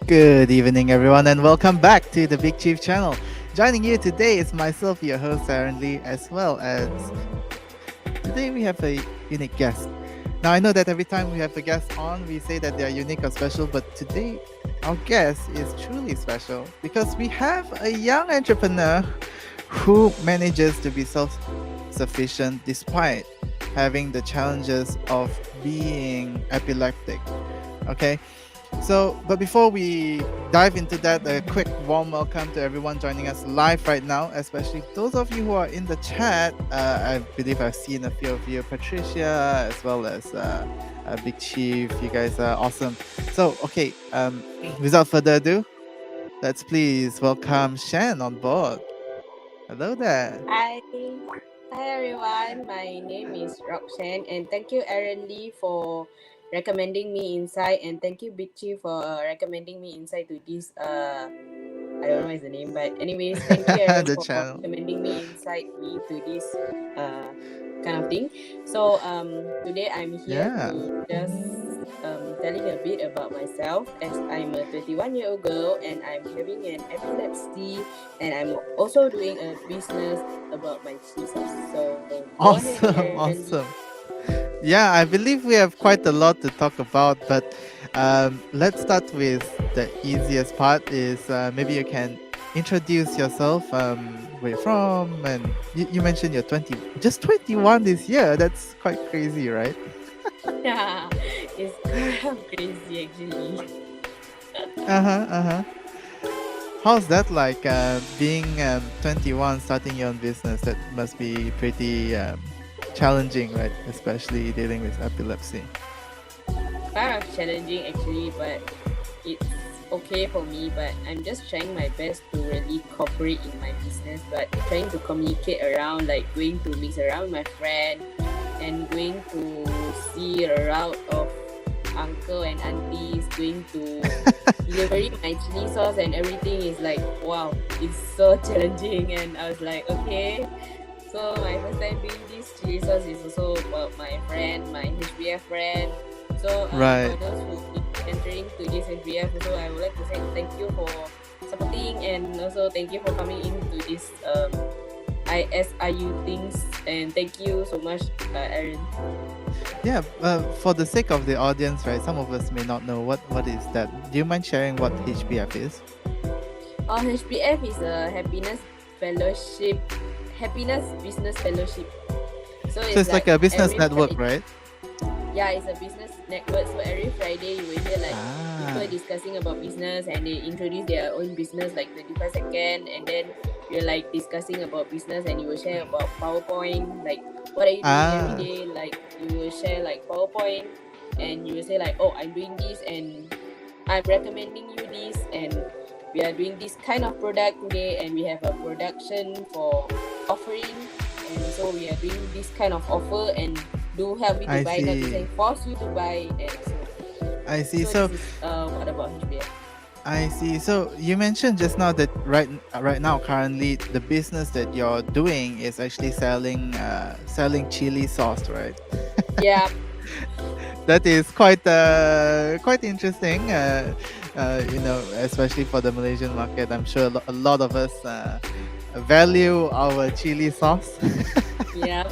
Good evening, everyone, and welcome back to the Big Chief channel. Joining you today is myself, your host, Aaron Lee, as well as today we have a unique guest. Now, I know that every time we have a guest on, we say that they are unique or special, but today our guest is truly special because we have a young entrepreneur who manages to be self sufficient despite having the challenges of being epileptic. Okay, but before we dive into that, a quick warm welcome to everyone joining us live right now, especially those of you who are in the chat. I believe I've seen a few of you, Patricia, as well as Big Chief. You guys are awesome. So, okay, without further ado, let's please welcome Shen on board. Hello there. Hi. Hi everyone. My name is Roxanne and thank you Aaron Lee for recommending me inside and thank you Big Chief for recommending me inside to this I don't know what's the name but anyways thank you Aaron The for channel. recommending me to this uh kind of thing. So today I'm here Yeah. to just telling a bit about myself as I'm a 21-year-old girl and I'm having an epilepsy and I'm also doing a business about my Jesus. So go ahead, Awesome. Aaron Lee. Awesome. Yeah, I believe we have quite a lot to talk about, but let's start with the easiest part. Is maybe you can introduce yourself, where you're from, and you mentioned you're 20, just 21 this year. That's quite crazy, right? Yeah, it's kind of crazy actually. Uh huh. Uh huh. How's that like? Being 21, starting your own business. That must be pretty challenging, right? Especially dealing with epilepsy. Kind of challenging actually, but it's okay for me. But I'm just trying my best to really cooperate in my business, but trying to communicate around, like going to mix around with my friend and going to see a route of uncle and aunties going to delivering my chili sauce and everything is like wow, it's so challenging and I was like okay. So my first time doing this chili sauce is also about my friend, my HBF friend. So Right. for those who be entering to this HBF also I would like to say thank you for supporting and also thank you for coming into this ISIU things and thank you so much Aaron. Yeah, for the sake of the audience, right? Some of us may not know what is that. Do you mind sharing what HBF is? HBF is a fellowship happiness business fellowship. So So it's it's like like a business every network, Friday. right? Yeah, it's a business network. So every Friday you will hear like Ah, people discussing about business and they introduce their own business like 25 seconds and then you're like discussing about business and you will share about PowerPoint, like what are you doing every ah, day? Like you will share like PowerPoint and you will say like, oh I'm doing this and I'm recommending you this and we are doing this kind of product today and we have a production for offering and so we are doing this kind of offer and do help me to I buy, not to see. say force you to buy and I see. so this is what about HBF. I see. So you mentioned just now that right now, currently, the business that you're doing is actually selling chili sauce, right? Yeah. That is quite interesting. Especially for the Malaysian market, I'm sure a lot of us value our chili sauce. Yeah.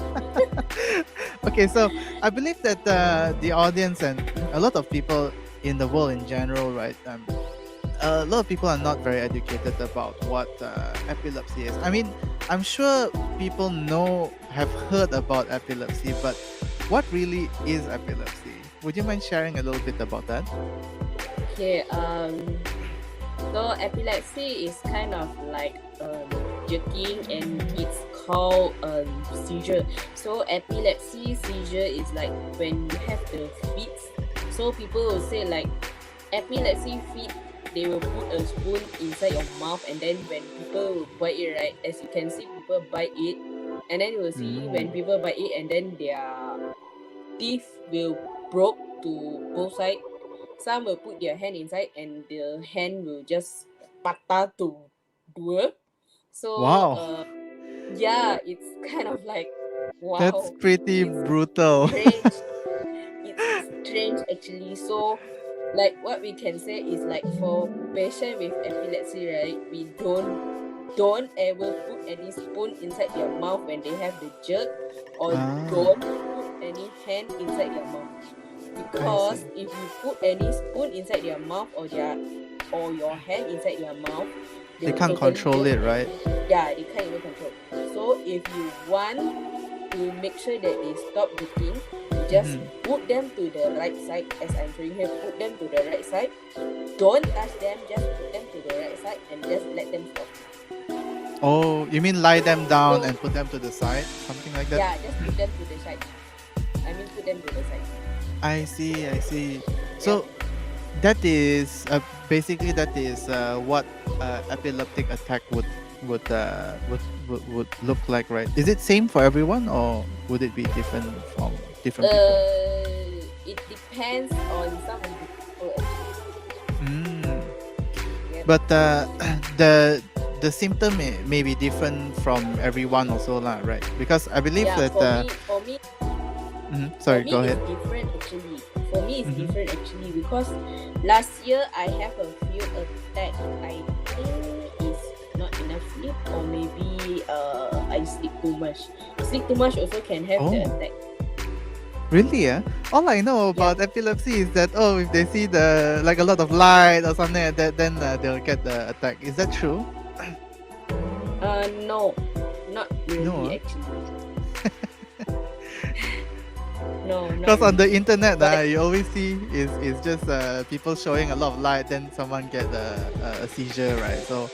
Okay, so I believe that the audience and a lot of people in the world in general, right? A lot of people are not very educated about what epilepsy is. I mean, I'm sure people have heard about epilepsy, but what really is epilepsy? Would you mind sharing a little bit about that? Okay. So epilepsy is kind of like jerking and it's called seizure. So epilepsy seizure is like when you have the fits. So people will say like epilepsy fit. They will put a spoon inside your mouth and then when people will bite it, right? As you can see, people bite it, and then you will see when Mm. people bite it and then their teeth will broke to both sides. Some will put their hand inside and the hand will just patah to dua. So Wow, yeah, it's kind of like that's wow. pretty It's brutal. strange. It's strange actually. So like what we can say is like for patient with epilepsy, right? We don't ever put any spoon inside their mouth when they have the jerk, or Ah, don't put any hand inside their mouth. I Because see. if you put any spoon inside their mouth or your hand inside their mouth, they They will can't totally control just it, right? they can't even control. So if you want to make sure that they stop working, you just Mm-hmm. put them to the right side, as I'm showing here. Put them to the right side. Don't touch them. Just put them to the right side and just let them stop. Oh, you mean lie them down So and put them to the side, something like that? just put them to the side. I mean, put them to the side. I see. I see. Yep. So that is basically that is what epileptic attack would look like, right? Is it same for everyone, or would it be different from different people? It depends on some of the people. Mm. Yep. But the symptom may be different from everyone also lah, right? Because I believe Yeah, that for me, sorry, go ahead. it's different actually. For me, it's Mhm. different actually because last year I have a few attacks. I think it's not enough sleep, or maybe I sleep too much. Sleep too much also can have the Oh. attack. Really? Yeah. All I know about epilepsy is that if they see the like a lot of light or something like that, then they'll get the attack. Is that true? No, not really No. actually. No, not Because on really. the internet, But you always see is just people showing a lot of light, then someone get a seizure, right? So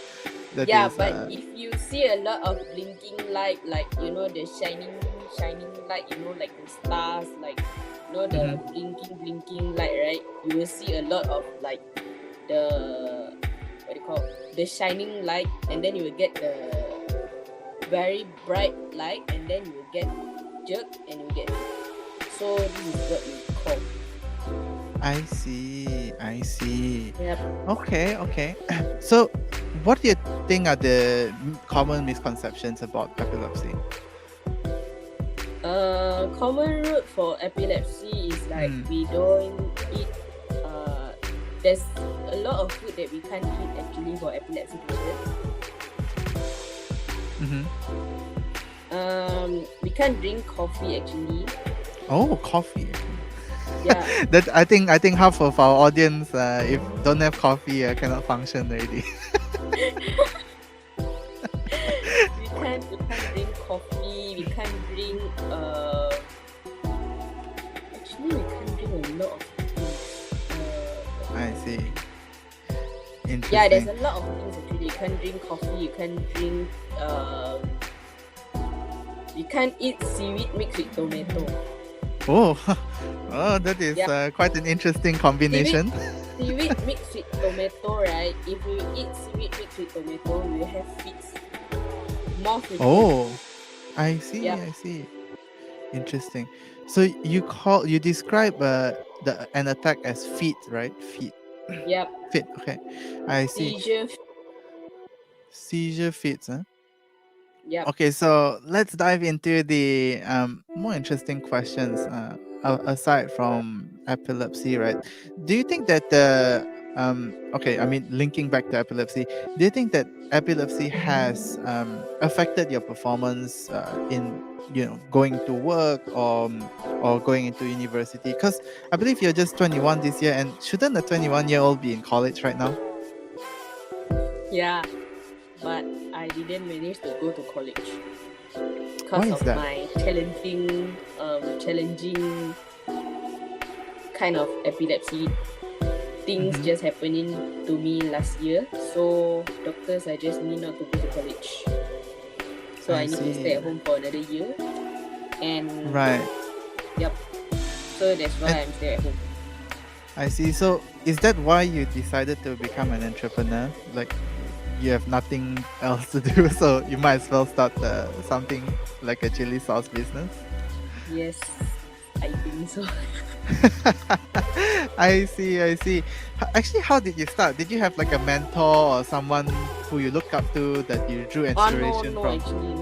that yeah, is but if you see a lot of blinking light, like the shining light, like the stars, like the blinking light, right? You will see a lot of like the what do you call the shining light, and then you will get the very bright light, and then you will get jerk, and you get. So this is what we call. I see. I see. Yep. Okay. So, what do you think are the common misconceptions about epilepsy? Common root for epilepsy is like Mm. we don't eat. There's a lot of food that we can't eat actually for epilepsy patients. Mm-hmm. We can't drink coffee actually. Oh, coffee. Yeah. That I think half of our audience, if don't have coffee, cannot function already. we can't drink coffee. We can't drink. Actually, we can't drink a lot of things. I see. Interesting. Yeah, there's a lot of things actually. You can't drink coffee. You can't drink. You can't eat seaweed mixed with tomato. Oh, that is quite an interesting combination. Seaweed mixed with tomato, right? If you eat seaweed mixed with tomato, you will have fits. More fits. Oh, I see. Yep. I see. Interesting. So you describe an attack as fit, right? Fit. Yep. Fit. Okay, I see. Seizure fits, huh? Yep. Okay, so let's dive into the more interesting questions. Aside from epilepsy, right? Do you think that linking back to epilepsy, do you think that epilepsy has affected your performance in going to work or going into university? Because I believe you're just 21 this year, and shouldn't a 21-year-old be in college right now? Yeah, but I didn't manage to go to college Why because is of that? my challenging kind of epilepsy things just happening to me last year. So doctors suggest me not to go to college. So I need to stay at home for another year. And Right. Yep. So that's why I'm staying at home. I see. So is that why you decided to become an entrepreneur? Like you have nothing else to do, so you might as well start something like a chili sauce business? Yes, I think so. I see. Actually, how did you start? Did you have like a mentor or someone who you look up to that you drew inspiration no, from? actually,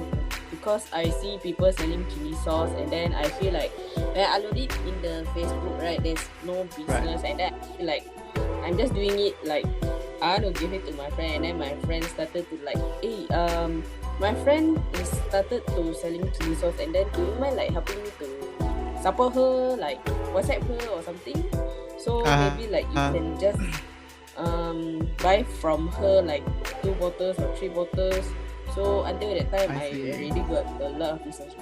because I see people selling chili sauce, and then I feel like when I load it in the Facebook, right, there's no business, and then I feel like I'm just doing it like I want to give it to my friend, and then my friend started to like, hey, my friend is started to selling chili sauce, and then do you mind like helping me to support her, like WhatsApp her or something? So maybe like you can just buy from her like 2 bottles or 3 bottles. So until that time, I already got a lot of business.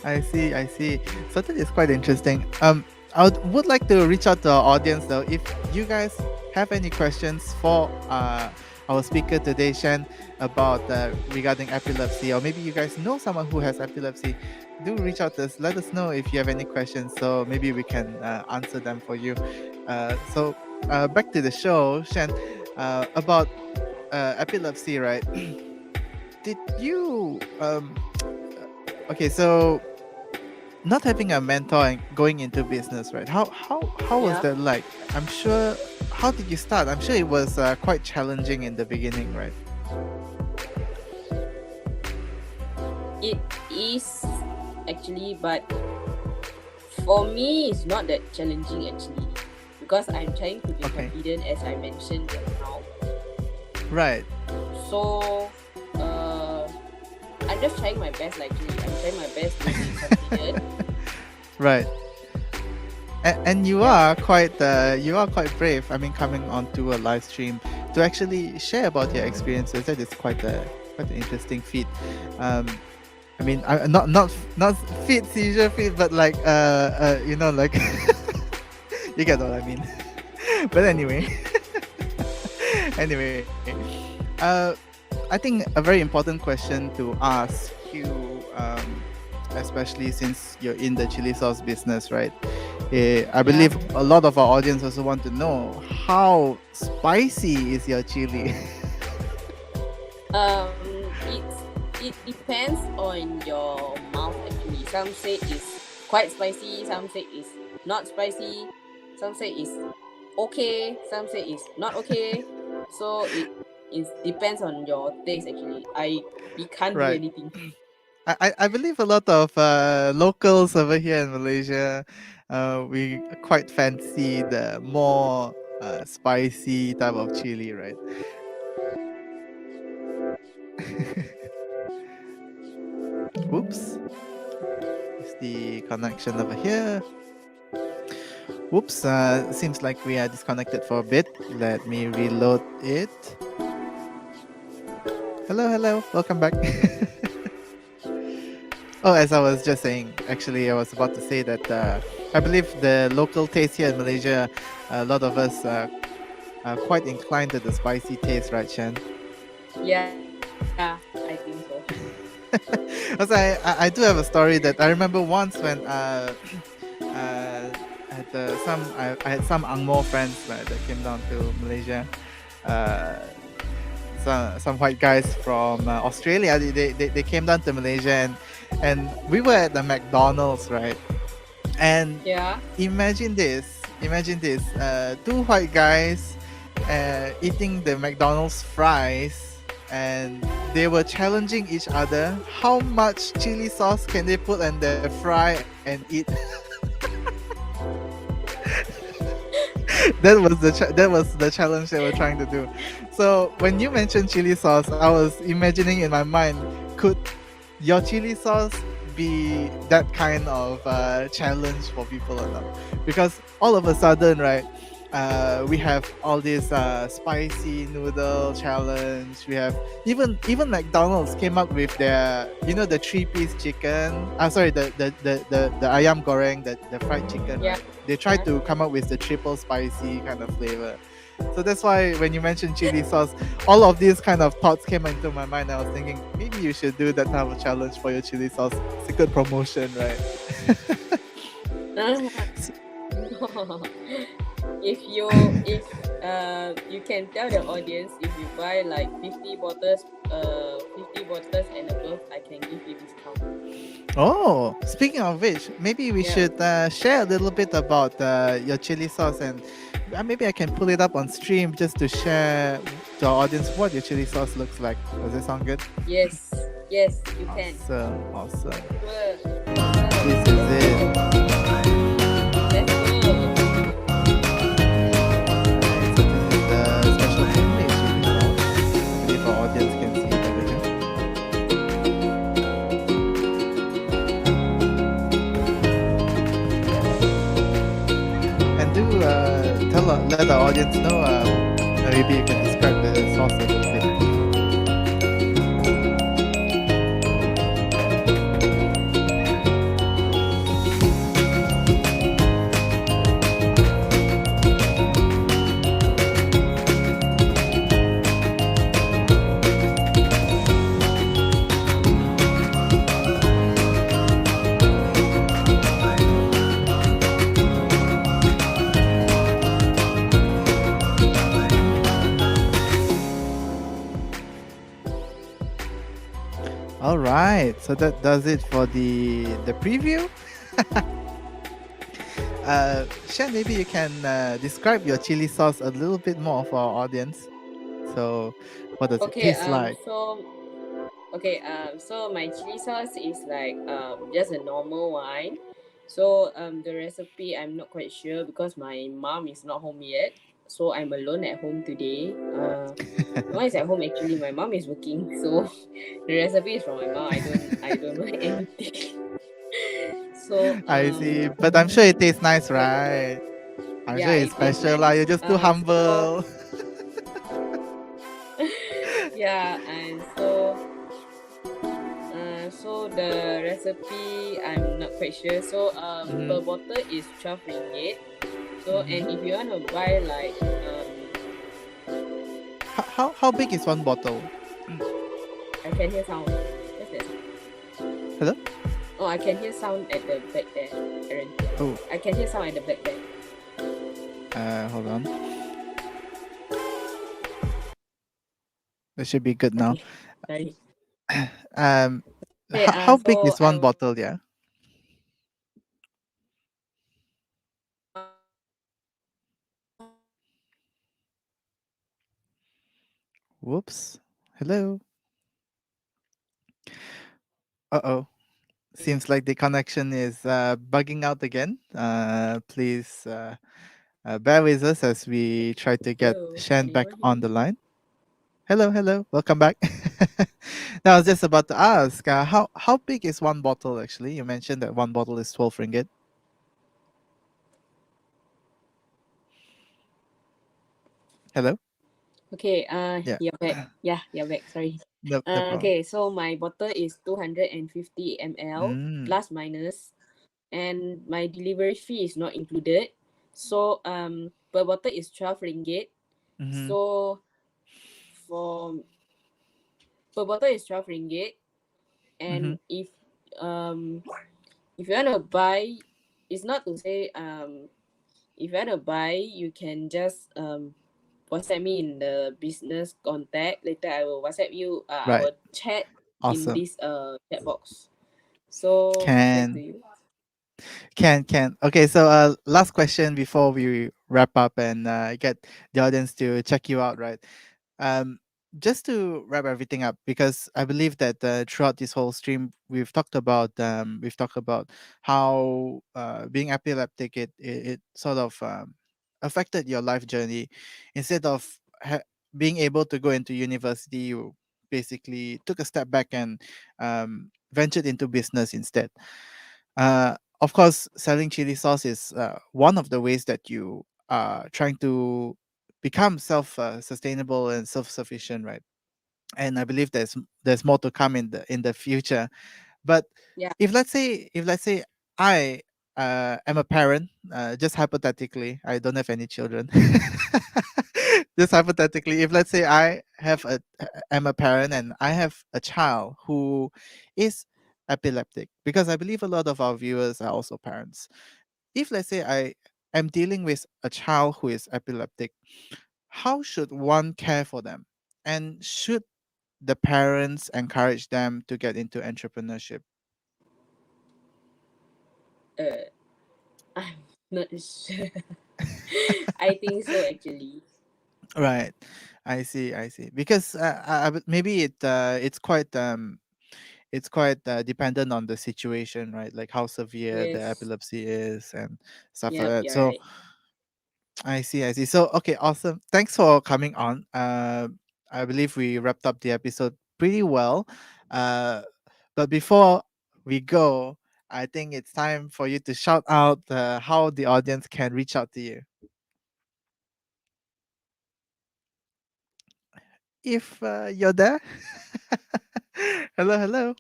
I see. So that is quite interesting. I would like to reach out to our audience though. If you guys have any questions for our speaker today, Shen, about regarding epilepsy, or maybe you guys know someone who has epilepsy, do reach out to us. Let us know if you have any questions, so maybe we can answer them for you. So back to the show, Shen, about epilepsy, right? Did you okay, so not having a mentor and going into business, right? How was that like? I'm sure. How did you start? I'm sure it was quite challenging in the beginning, right? It is actually, but for me, it's not that challenging actually, because I'm trying to be confident, as I mentioned just now. Right. So, I'm just trying my best. Actually, I'm trying my best to be confident. Right. And you are quite brave. I mean, coming onto a live stream to actually share about your experiences. That is quite an interesting feat. I mean, not feat, seizure feat, but like you know, like you get what I mean. But anyway, I think a very important question to ask you, especially since you're in the chili sauce business, right? I believe a lot of our audience also want to know how spicy is your chili. It depends on your mouth actually. Some say it's quite spicy, some say it's not spicy, some say it's okay, some say it's not okay. So it depends on your taste actually. We can't do anything. I believe a lot of locals over here in Malaysia, we quite fancy the more spicy type of chili, right? Whoops. Is the connection over here? Whoops, seems like we are disconnected for a bit. Let me reload it. Hello, welcome back. Oh, as I was just saying, actually, I was about to say that I believe the local taste here in Malaysia, a lot of us are quite inclined to the spicy taste, right, Shen? Yeah, I think so. Because I do have a story that I remember once when I had some Angmo friends that came down to Malaysia. Some white guys from Australia. They came down to Malaysia and we were at the McDonald's, right? And imagine this, 2 white guys eating the McDonald's fries, and they were challenging each other how much chili sauce can they put on their fry and eat. That was the challenge they were trying to do. So when you mentioned chili sauce, I was imagining in my mind, could your chili sauce be that kind of challenge for people or not? Because all of a sudden, right, we have all this spicy noodle challenge. We have even McDonald's came up with their, the 3-piece chicken. Sorry, the ayam goreng, the fried chicken. Yeah. Right? They tried to come up with the triple spicy kind of flavor. So that's why when you mentioned chili sauce, all of these kind of thoughts came into my mind. I was thinking maybe you should do that type of challenge for your chili sauce. It's a good promotion, right? If you can tell the audience, if you buy like 50 bottles and above, I can give you discount. Oh, speaking of which, maybe we should share a little bit about your chili sauce, and maybe I can pull it up on stream just to share to our audience what your chili sauce looks like. Does that sound good? Yes, you can. Awesome. Sure. This is it. Let's go. maybe you can describe the sauce a little bit. All right, so that does it for the preview. Shen, maybe you can describe your chili sauce a little bit more for our audience. So, what does it Okay, taste like? so my chili sauce is like just a normal one. So the recipe I'm not quite sure because my mom is not home yet. So I'm alone at home today. No one is at home actually. My mom is working, so the recipe is from my mom. I don't know anything. So I see, but I'm sure it tastes nice, right? I'm sure yeah, it's it tastes special, lah. nice. You're just too So humble. yeah, and so the recipe I'm not quite sure. So per Mm-hmm. bottle is 12 ringgit. So and if Mm-hmm. you want to buy like How big is one bottle? I can hear sound. What's that sound? Hello? Oh, I can hear sound at the back there, Aaron. Oh, I can hear sound at the back there. hold on. That should be good now. Okay, sorry. Um, Okay, how big so is one bottle? Yeah. Whoops. Hello. Uh-oh. Seems like the connection is bugging out again. Please bear with us as we try to get hello. Shen Can back anyone hear on me? the line. Hello, hello. Welcome back. Now, I was just about to ask, how big is one bottle actually? You mentioned that one bottle is 12 ringgit. Hello? Okay, Yeah. you're back. Yeah, you're back. Sorry. No problem. Okay, so my bottle is 250 ml Mm, plus minus, and my delivery fee is not included. So per bottle is 12 ringgit. mm-hmm, So for per bottle is 12 ringgit, mm-hmm. and if you wanna buy, it's not to say if you wanna buy, you can just WhatsApp me in the business contact. Later I will WhatsApp you. I Right. will chat in Awesome. this chat box. So back to Can you. can. Okay, so last question before we wrap up and get the audience to check you out, right? Um, just to wrap everything up, because I believe that throughout this whole stream, we've talked about how being epileptic it sort of affected your life journey. Instead of being able to go into university, you basically took a step back and ventured into business instead. Of course, selling chili sauce is one of the ways that you are trying to become self sustainable and self sufficient, right? And I believe there's more to come in the future. But Yeah. if let's say I am a parent, just hypothetically, I don't have any children. Just hypothetically, if let's say I am a parent and I have a child who is epileptic, because I believe a lot of our viewers are also parents. If let's say I am dealing with a child who is epileptic, how should one care for them? And should the parents encourage them to get into entrepreneurship? Uh, I'm not sure. I think so actually. Right. I see. Because maybe it's quite dependent on the situation, right? Like how severe the Yes. epilepsy is and stuff like Yep. that. You're So right. I see, I see. So okay, awesome. Thanks for coming on. I believe we wrapped up the episode pretty well. Uh, but before we go, I think it's time for you to shout out how the audience can reach out to you. if you're there. Hello, hello.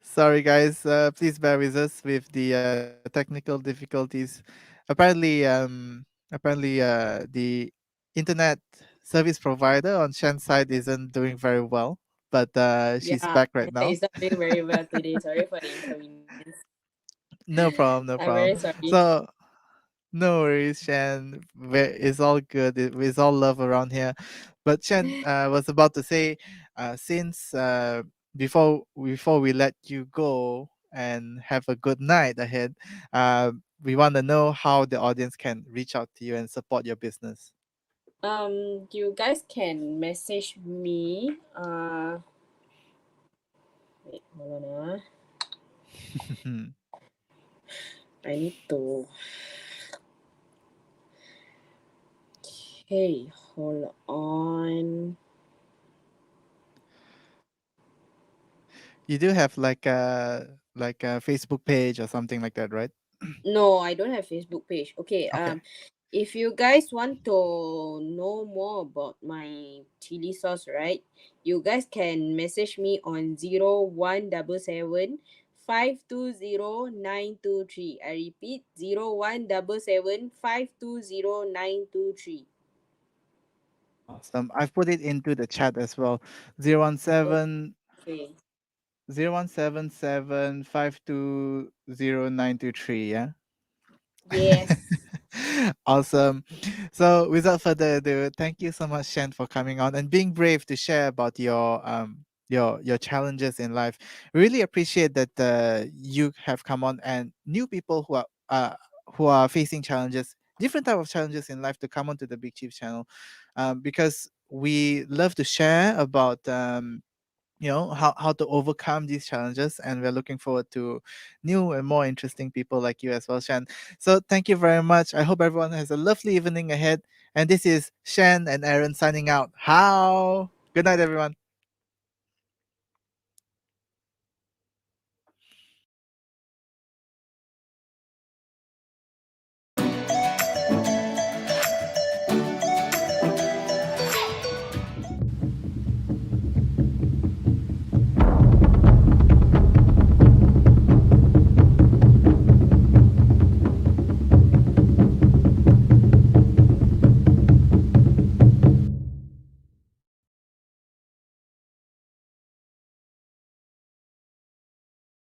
Sorry, guys. Please bear with us with the technical difficulties. Apparently, the internet service provider on Shen's side isn't doing very well, but she's Yeah, back right now. it's not doing very well today. Sorry for the inconvenience. No problem, no I'm very problem. sorry. So no worries, Shan. It's all good. It's all love around here. But Shan was about to say, since before we let you go and have a good night ahead, we want to know how the audience can reach out to you and support your business. You guys can message me. Wait, hold on. I need to. Hey, hold on. You do have like a Facebook page or something like that, right? No, I don't have Facebook page. Okay. Okay. If you guys want to know more about my chili sauce, right? You guys can message me on 0177 520 923. I repeat, 0177 520 923. Awesome. I've put it into the chat as well. 017 Okay. 0177 520 923. Yeah. Yes. Awesome. So without further ado, thank you so much, Shen, for coming on and being brave to share about your challenges in life. Really appreciate that you have come on and new people who are facing challenges, different type of challenges in life, to come onto the Big Chief channel, because we love to share about how to overcome these challenges, and we're looking forward to new and more interesting people like you as well, Shan. So thank you very much. I hope everyone has a lovely evening ahead, and this is Shen and Aaron signing out. How good night, everyone.